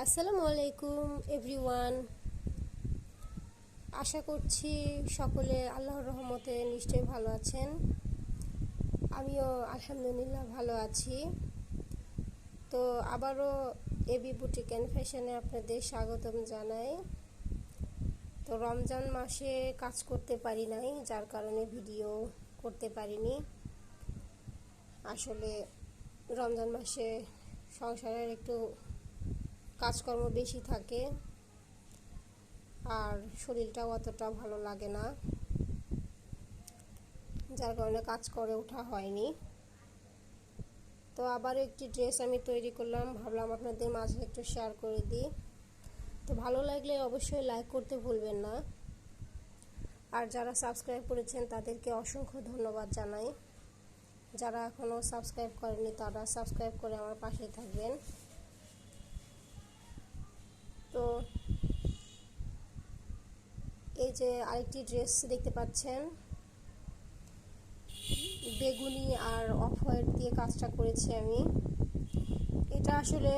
আসসালামু আলাইকুম এভরিওয়ান। আশা করছি সকলে আল্লাহর রহমতে নিশ্চয়ই ভালো আছেন। আমিও আলহামদুলিল্লাহ ভালো আছি। তো আবারও এবি বুটিক অ্যান্ড ফ্যাশনে আপনাদের স্বাগতম জানাই। তো রমজান মাসে কাজ করতে পারি নাই, যার কারণে ভিডিও করতে পারিনি। আসলে রমজান মাসে সংসারের একটু কাজকর্ম বেশি থাকে আর শরীরটাও অতটা ভালো লাগে না, যার কারণে কাজ করে ওঠা হয়নি। তো আবার একটি ড্রেস আমি তৈরি করলাম, ভাবলাম আপনাদের মাঝে একটু শেয়ার করে দিই। তো ভালো লাগলে অবশ্যই লাইক করতে ভুলবেন না, আর যারা সাবস্ক্রাইব করেছেন তাদেরকে অসংখ্য ধন্যবাদ জানাই। যারা এখনও সাবস্ক্রাইব করেনি তারা সাবস্ক্রাইব করে আমার পাশে থাকবেন। তো এই যে আরেকটি ড্রেস দেখতে পাচ্ছেন, বেগুনি আর অফ হোয়াইট দিয়ে কাজটা করেছি আমি। এটা আসলে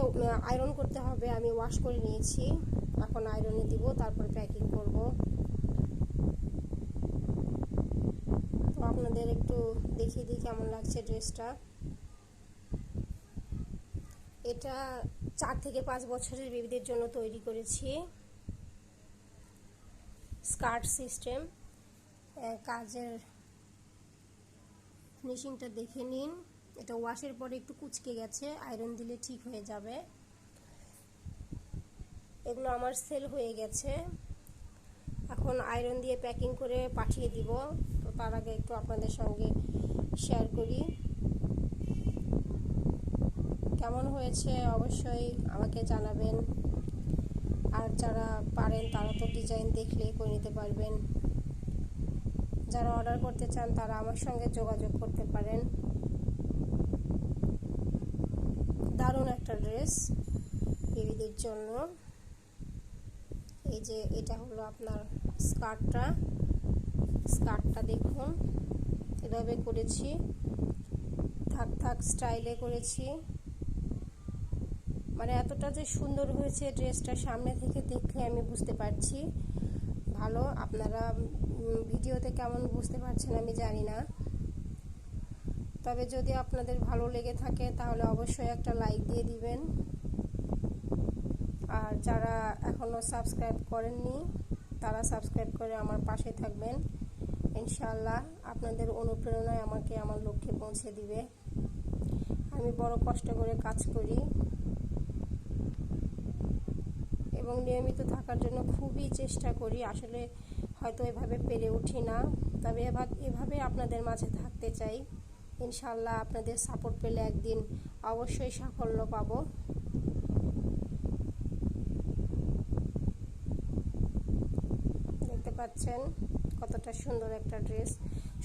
আয়রন করতে হবে, আমি ওয়াশ করে নিয়েছি, এখন আয়রনে দিব, তারপর প্যাকিং করব। তো আপনাদের একটু দেখিয়ে দিই কেমন লাগছে ড্রেসটা। এটা 4 থেকে 5 বছরের বেবিদের জন্য তৈরি করেছি। স্কার্ট সিস্টেম, কাজের ফিনিশিংটা দেখে নিন। এটা ওয়াশের পরে একটু কুচকে গেছে, আয়রন দিলে ঠিক হয়ে যাবে। এগুলো আমার সেল হয়ে গেছে, এখন আয়রন দিয়ে প্যাকিং করে পাঠিয়ে দিব। তো তার আগে একটু আপনাদের সঙ্গে শেয়ার করি কেমন হয়েছে, অবশ্যই আমাকে জানাবেন। আর যারা পারেন তারা তো ডিজাইন দেখলে করে নিতে পারবেন। যারা অর্ডার করতে চান তারা আমার সঙ্গে যোগাযোগ করতে পারেন। দারুণ একটা ড্রেস বেবিদের জন্য। এই যে এটা হলো আপনার স্কার্টটা দেখুন, এভাবে করেছি, থাক থাক স্টাইলে করেছি। মানে এতটা যে সুন্দর হয়েছে ড্রেসটা, সামনে থেকে দেখলে আমি বুঝতে পারছি ভালো। আপনারা ভিডিওতে কেমন বুঝতে পারছেন আমি জানি না, তবে যদি আপনাদের ভালো লেগে থাকে তাহলে অবশ্যই একটা লাইক দিয়ে দিবেন। আর যারা এখনও সাবস্ক্রাইব করেননি তারা সাবস্ক্রাইব করে আমার পাশে থাকবেন। ইনশাআল্লাহ আপনাদের অনুপ্রেরণায় আমাকে আমার লক্ষ্যে পৌঁছে দিবে। আমি বড় কষ্ট করে কাজ করি এবং নিয়মিত থাকার জন্য খুবই চেষ্টা করি। আসলে হয়তো এভাবে পেরে উঠি না, তবে এভাবে আপনাদের মাঝে থাকতে চাই। ইনশাআল্লাহ আপনাদের সাপোর্ট পেলে একদিন অবশ্যই সাফল্য পাবো। দেখতে পাচ্ছেন কতটা সুন্দর একটা ড্রেস।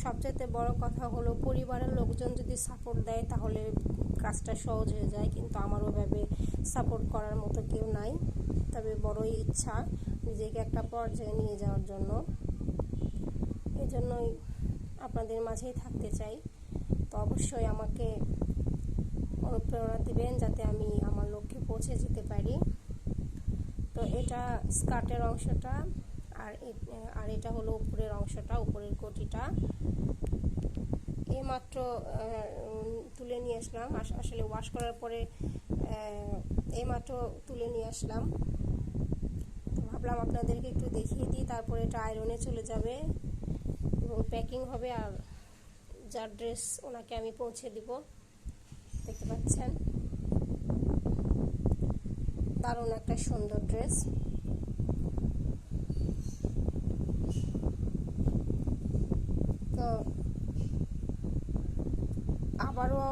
সবচেয়ে বড় কথা হলো পরিবারের লোকজন যদি সাপোর্ট দেয় তাহলে কাজটা সহজ হয়ে যায়, কিন্তু আমার ওইভাবে সাপোর্ট করার মতো কেউ নাই। তবে বড়ই ইচ্ছা নিজেকে একটা পর্যায়ে নিয়ে যাওয়ার জন্য, এজন্যই আপনাদের মাঝেই থাকতে চাই। তো অবশ্যই আমাকে অনুপ্রেরণা দিবেন যাতে আমি আমার লক্ষ্যে পৌঁছে যেতে পারি। তো এটা স্কার্টের অংশটা, আর এটা হলো উপরের অংশটা, উপরের কোটিটা। এইমাত্র তুলে নিয়ে আসলাম, আসলে ওয়াশ করার পরে এইমাত্র তুলে নিয়ে আসলাম। তো ভাবলাম আপনাদেরকে একটু দেখিয়ে দিই, তারপরে এটা আয়রনে চলে যাবে এবং প্যাকিং হবে, আর যার ড্রেস ওনাকে আমি পৌঁছে দিব। দেখতে পাচ্ছেন দারুণ একটা সুন্দর ড্রেস। তো আবারও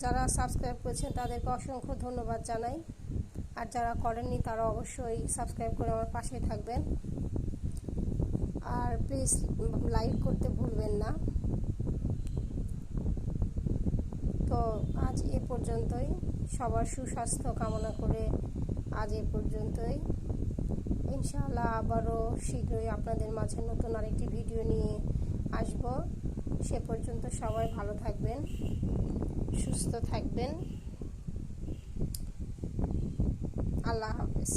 যারা সাবস্ক্রাইব করেছেন তাদেরকে অসংখ্য ধন্যবাদ জানাই, আর যারা করেননি তারা অবশ্যই সাবস্ক্রাইব করে আমার পাশে থাকবেন। আর প্লিজ লাইক করতে ভুলবেন না। তো আজ এ পর্যন্তই, সবার সুস্বাস্থ্য কামনা করে আজ এ পর্যন্তই। ইনশাআল্লাহ আবারও শীঘ্রই আপনাদের মাঝে নতুন আরেকটি ভিডিও নিয়ে আসব। সে পর্যন্ত সবাই ভালো থাকবেন, সুস্থ থাকবেন। আল্লাহ হাফেজ।